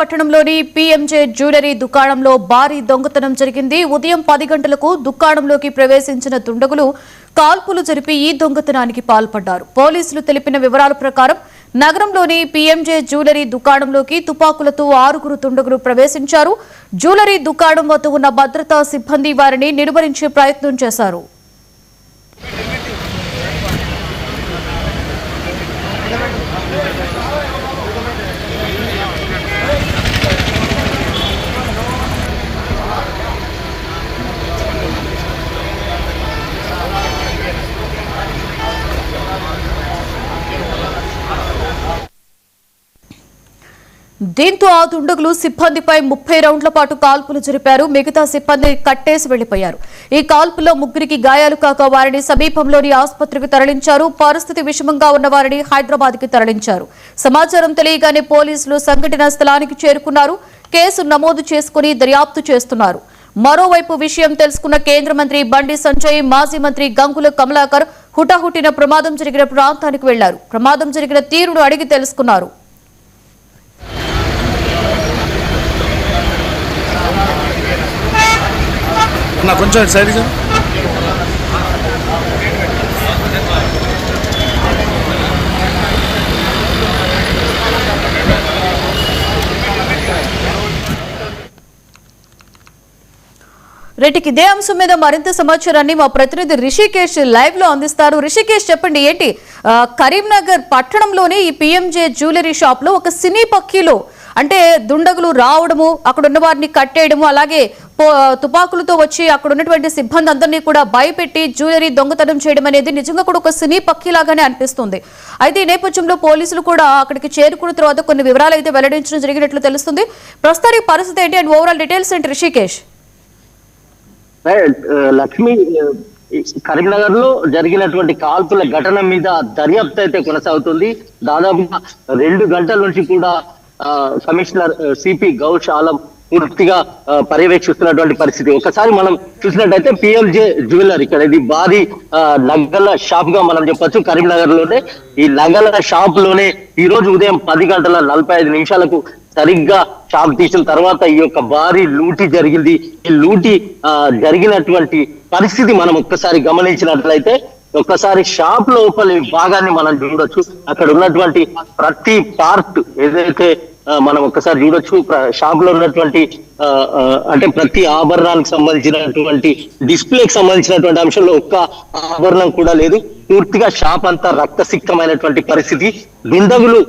పట్టణంలోని PMJ jewellery దుకాణంలో భారీ దొంగతనం జరిగింది. ఉదయం 10 గంటలకు దుకాణంలోకి ప్రవేశించిన దుండగులు కాల్పులు జరిపి ఈ దొంగతనానికి పాల్పడ్డారు. పోలీసులు తెలిపిన వివరాల ప్రకారం నగరంలోని పీఎంజే జ్యువెలరీ దుకాణంలోకి తుపాకులతో 6 దుండగులు ప్రవేశించారు. జ్యువెలరీ దుకాణం వద్ద ఉన్న భద్రతా సిబ్బంది వారిని నిర్వహించే ప్రయత్నం చేశారు. దీంతో ఆ దుండగులు సిబ్బందిపై 30 రౌండ్ల పాటు కాల్పులు జరిపారు. మిగతా సిబ్బంది కట్టేసి వెళ్లిపోయారు. ఈ కాల్పుల్లో 3కి గాయాలు కాక వారిని సమీపంలోని ఆసుపత్రికి తరలించారు. పరిస్థితి విషమంగా ఉన్న వారిని హైదరాబాద్ కి తరలించారు. సమాచారం తెలియగానే పోలీసులు సంఘటనా స్థలానికి చేరుకున్నారు. కేసు నమోదు చేసుకుని దర్యాప్తు చేస్తున్నారు. మరోవైపు విషయం తెలుసుకున్న కేంద్ర మంత్రి బండి సంజయ్, మాజీ మంత్రి గంగుల కమలాకర్ హుటాహుటిన ప్రమాదం జరిగిన ప్రాంతానికి వెళ్లారు. ప్రమాదం జరిగిన తీరును అడిగి తెలుసుకున్నారు. కొంచెం సైడ్ రెడ్డికి ఇదే అంశం మీద మరింత సమాచారాన్ని మా ప్రతినిధి రిషికేష్ లైవ్ లో అందిస్తారు. రిషికేష్, చెప్పండి, ఏంటి కరీంనగర్ పట్టణంలోని ఈ పీఎంజే జ్యువెలరీ షాప్ లో ఒక సినీ పక్కీలో అంటే దుండగులు రావడము, అక్కడ ఉన్న వారిని కట్టేయడము, అలాగే తుపాకులతో వచ్చి అక్కడ ఉన్నటువంటి సిబ్బంది అందరినీ కూడా భయపెట్టి జ్యువెలరీ దొంగతనం చేయడం అనేది నిజంగా కూడా ఒక సినీ పక్కీలాగానే అనిపిస్తుంది. అయితే ఈ నేపథ్యంలో పోలీసులు కూడా అక్కడికి చేరుకున్న తర్వాత కొన్ని వివరాలు అయితే వెల్లడించడం జరిగినట్లు తెలుస్తుంది. ప్రస్తుతానికి పరిస్థితి ఏంటి అండ్ ఓవరాల్ డీటెయిల్స్ ఏంటి రిషికేష్? లక్ష్మి, కరీంనగర్ లో జరిగినటువంటి కాల్పుల ఘటన మీద దర్యాప్తు అయితే కొనసాగుతుంది. దాదాపుగా 2 గంటల నుంచి కూడా కమిషనర్ సిపి గౌష్ ఆలం పూర్తిగా పర్యవేక్షిస్తున్నటువంటి పరిస్థితి. ఒకసారి మనం చూసినట్టయితే పిఎంజే జ్యువెలరీ, ఇక్కడ ఇది భారీ నగల షాప్ గా మనం చెప్పొచ్చు. కరీంనగర్ లోనే ఈ నగల షాప్ లోనే ఈ రోజు ఉదయం 10:45 సరిగ్గా షాప్ తీసిన తర్వాత ఈ యొక్క భారీ లూటీ జరిగింది. ఈ లూటీ జరిగినటువంటి పరిస్థితి మనం ఒక్కసారి గమనించినట్లయితే, ఒక్కసారి షాప్ లోపలి భాగాన్ని మనం చూడొచ్చు. అక్కడ ఉన్నటువంటి ప్రతి పార్ట్ ఏదైతే మనం ఒక్కసారి చూడొచ్చు. షాప్ లో ఉన్నటువంటి అంటే ప్రతి ఆభరణానికి సంబంధించినటువంటి డిస్ప్లేకి సంబంధించినటువంటి అంశంలో ఒక్క ఆభరణం కూడా లేదు. పూర్తిగా షాప్ అంతా రక్తసిక్తమైనటువంటి పరిస్థితి. దుండగులు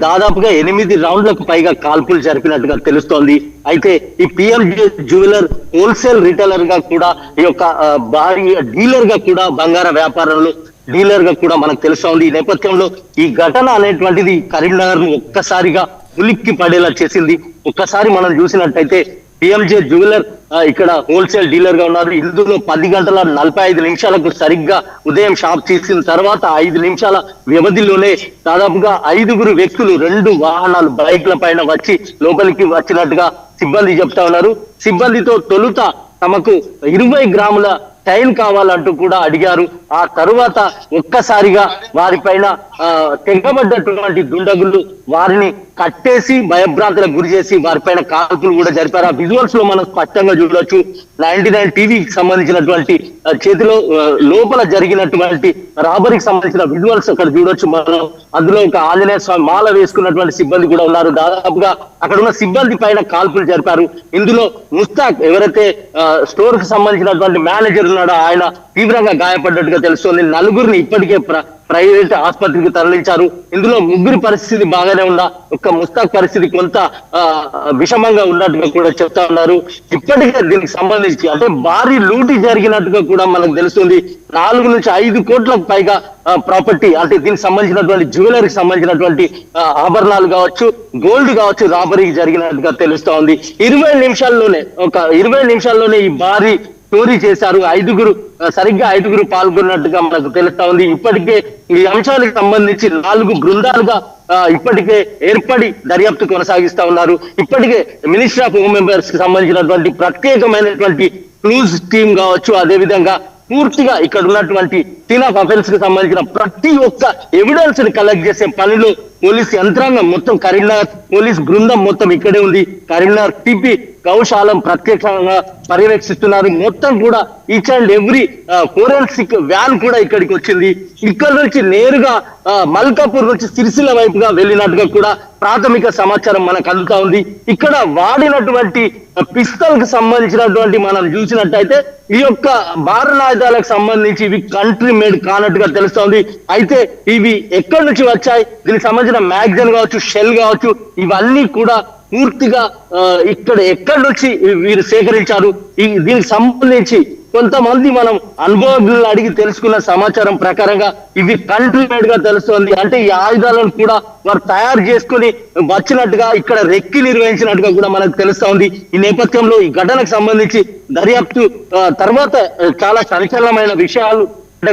దాదాపుగా 8 రౌండ్లకు పైగా కాల్పులు జరిపినట్టుగా తెలుస్తోంది. అయితే ఈ పిఎంజే జ్యువెలర్ హోల్సేల్ రిటైలర్ గా కూడా, ఈ యొక్క భారీ డీలర్ గా కూడా, బంగార వ్యాపారంలో డీలర్ గా కూడా మనకు తెలుస్తోంది. ఈ నేపథ్యంలో ఈ ఘటన అనేటువంటిది కరీంనగర్ ను ఒక్కసారిగా ఉలిక్కి పడేలా చేసింది. ఒక్కసారి మనం చూసినట్టయితే పిఎంజే జ్యువెలర్ ఇక్కడ హోల్సేల్ డీలర్ గా ఉన్నారు. ఇందులో 10:45 సరిగ్గా ఉదయం షాప్ తీసిన తర్వాత 5 నిమిషాల వ్యవధిలోనే దాదాపుగా 5 వ్యక్తులు 2 వాహనాలు బైక్ల పైన వచ్చి లోపలికి వచ్చినట్టుగా సిబ్బంది చెప్తా ఉన్నారు. సిబ్బందితో తొలుత తమకు 20 గ్రాముల టైల్ కావాలంటూ కూడా అడిగారు. ఆ తరువాత ఒక్కసారిగా వారిపైన తెగబడ్డటువంటి దుండగులు వారిని కట్టేసి భయభ్రాంతులకు గురి చేసి వారిపైన కాల్పులు కూడా జరిపారు. ఆ విజువల్స్ లో మనం స్పష్టంగా చూడవచ్చు. 99 టీవీకి సంబంధించినటువంటి చేతిలో లోపల జరిగినటువంటి రాబరీకి సంబంధించిన విజువల్స్ అక్కడ చూడొచ్చు మనం. అందులో ఒక ఆంజనేయ స్వామి మాల వేసుకున్నటువంటి సిబ్బంది కూడా ఉన్నారు. దాదాపుగా అక్కడ ఉన్న సిబ్బంది పైన కాల్పులు జరిపారు. ఇందులో ముస్తాక్, ఎవరైతే స్టోర్ కి సంబంధించినటువంటి మేనేజర్ ఉన్నాడో, ఆయన తీవ్రంగా గాయపడ్డట్టుగా తెలుస్తోంది. 4 ఇప్పటికే ప్రైవేట్ ఆసుపత్రికి తరలించారు. ఇందులో 3 పరిస్థితి బాగానే ఉన్నా ఒక్క ముస్తాక్ పరిస్థితి కొంత విషమంగా ఉన్నట్టుగా కూడా చెప్తా ఉన్నారు. ఇప్పటికే దీనికి సంబంధించి అంటే భారీ లూటీ జరిగినట్టుగా కూడా మనకు తెలుస్తుంది. 4 నుంచి 5 కోట్లకు పైగా ప్రాపర్టీ, అంటే దీనికి సంబంధించినటువంటి జ్యువెలరీకి సంబంధించినటువంటి ఆభరణాలు కావచ్చు, గోల్డ్ కావచ్చు, రాబరీకి జరిగినట్టుగా తెలుస్తా ఉంది. 20 నిమిషాల్లోనే ఈ భారీ స్టోరీ చేశారు. 5 పాల్గొన్నట్టుగా మనకు తెలుస్తా ఉంది. ఇప్పటికే ఈ అంశాలకు సంబంధించి 4 బృందాలుగా ఇప్పటికే ఏర్పడి దర్యాప్తు కొనసాగిస్తా ఉన్నారు. ఇప్పటికే మినిస్ట్రీ ఆఫ్ హోమ్ అఫైర్స్ కి సంబంధించినటువంటి ప్రత్యేకమైనటువంటి క్లూజ్ టీమ్ కావచ్చు, అదేవిధంగా పూర్తిగా ఇక్కడ ఉన్నటువంటి సీన్ ఆఫ్ అఫెన్స్ కి సంబంధించిన ప్రతి ఒక్క ఎవిడెన్స్ ని కలెక్ట్ చేసే పనిలో పోలీస్ యంత్రాంగం మొత్తం, కరీంనగర్ పోలీస్ బృందం మొత్తం ఇక్కడే ఉంది. కరీంనగర్ సిపి గౌశాలం ప్రత్యక్షంగా పర్యవేక్షిస్తున్నారు. మొత్తం కూడా each and every forensic van కూడా ఇక్కడికి వచ్చింది. ఇక్కడ నుంచి నేరుగా మల్కాపూర్ నుంచి సిరిసిల్ల వైపుగా వెళ్ళినట్టుగా కూడా ప్రాథమిక సమాచారం మనకు అందుతా ఉంది. ఇక్కడ వాడినటువంటి పిస్తల్ కి సంబంధించినటువంటి మనం చూసినట్టయితే ఈ యొక్క మారణాయుధాలకు సంబంధించి ఇవి కంట్రీ మేడ్ కానట్టుగా తెలుస్తోంది. అయితే ఇవి ఎక్కడి నుంచి వచ్చాయి, దీనికి సంబంధించిన మ్యాగజైన్ కావచ్చు, షెల్ కావచ్చు, ఇవన్నీ కూడా పూర్తిగా ఎక్కడి నుంచి వీరు సేకరించారు, దీనికి సంబంధించి కొంతమంది మనం అనుభవజ్ఞులను అడిగి తెలుసుకున్న సమాచారం ప్రకారంగా ఇవి కంట్రీ మేడ్ గా తెలుస్తోంది. అంటే ఈ ఆయుధాలను కూడా వారు తయారు చేసుకుని వచ్చినట్టుగా, ఇక్కడ రెక్కి నిర్వహించినట్టుగా కూడా మనకు తెలుస్తా ఉంది. ఈ నేపథ్యంలో ఈ ఘటనకు సంబంధించి దర్యాప్తు తర్వాత చాలా సంచలనమైన విషయాలు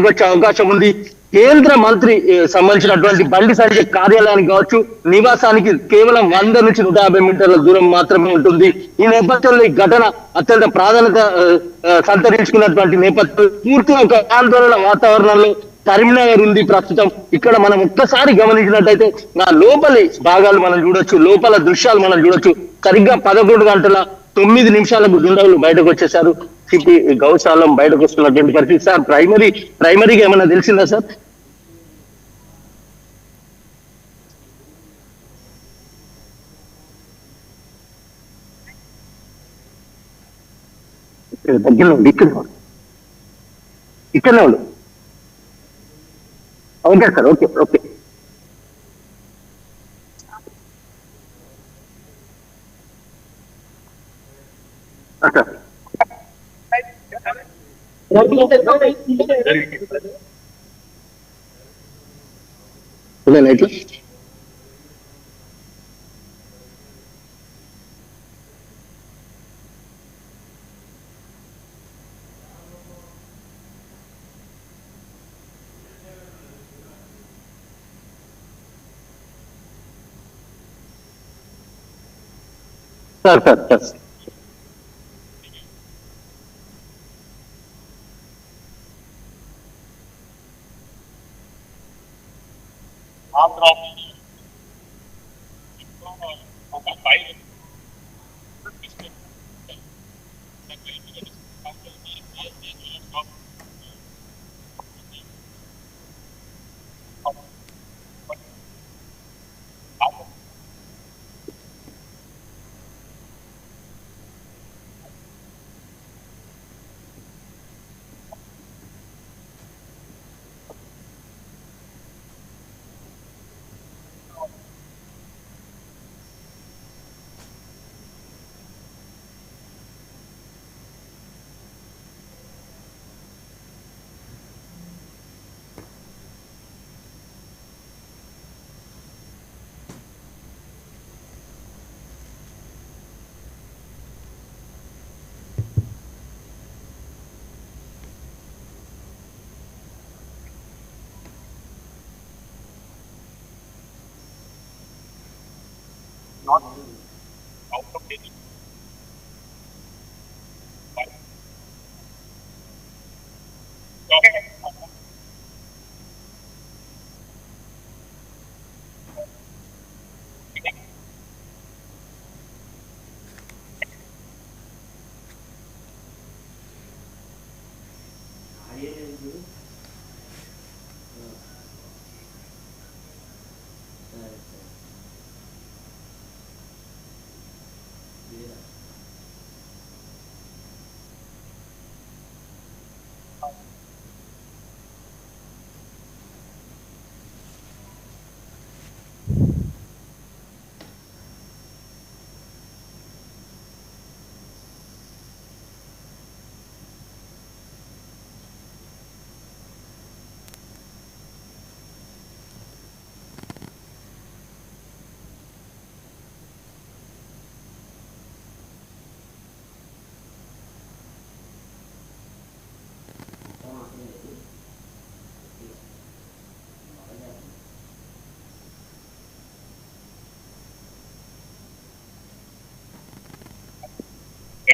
వచ్చే అవకాశం ఉంది. కేంద్ర మంత్రి సంబంధించినటువంటి బండి సంజయ్ కార్యాలయానికి కావచ్చు, నివాసానికి కేవలం 100 నుంచి 150 మీటర్ల దూరం మాత్రమే ఉంటుంది. ఈ నేపథ్యంలో ఈ ఘటన అత్యంత ప్రాధాన్యత సంతరించుకున్నటువంటి నేపథ్యం, పూర్తిగా ఒక ఆందోళన వాతావరణంలో కరీంనగర్ ఉంది ప్రస్తుతం. ఇక్కడ మనం ఒక్కసారి గమనించినట్టయితే ఆ లోపలి భాగాలు మనం చూడొచ్చు, లోపల దృశ్యాలు మనం చూడొచ్చు. సరిగ్గా 11:09 దుండగులు బయటకు వచ్చేసారు. సిపి గౌశాలం బయటకు వస్తున్నటువంటి పరిస్థితి. సార్, ప్రైమరీగా ఏమైనా తెలిసిందా సార్? దగ్గరలో ఇక్కడనే ఉండు. Okay sir, okay okay. Sir ఇట్లా sir sir sir not out of date.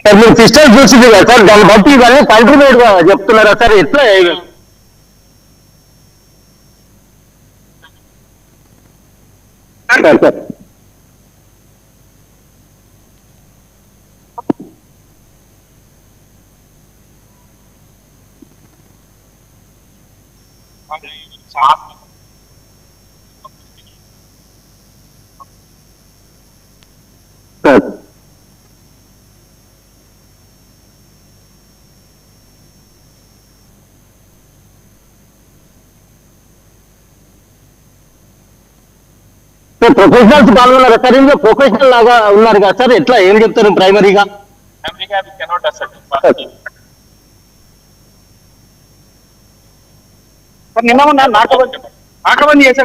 Sir మీరు సిస్టమ్ చూసింది కదా సార్, దాన్ని బట్టి ఇవన్నీ కంట్రిబ్యూట్ గా చెప్తున్నారా సార్? ఎట్లా సార్ సార్ సార్ ప్రొఫెషనల్స్ పాల్గొన్నారు సార్, ఇందులో ప్రొఫెషనల్ లాగా ఉన్నారు కదా సార్, ఎట్లా ఏం చెప్తారు ప్రైమరీగా? నిన్న నాటకం చేశారు.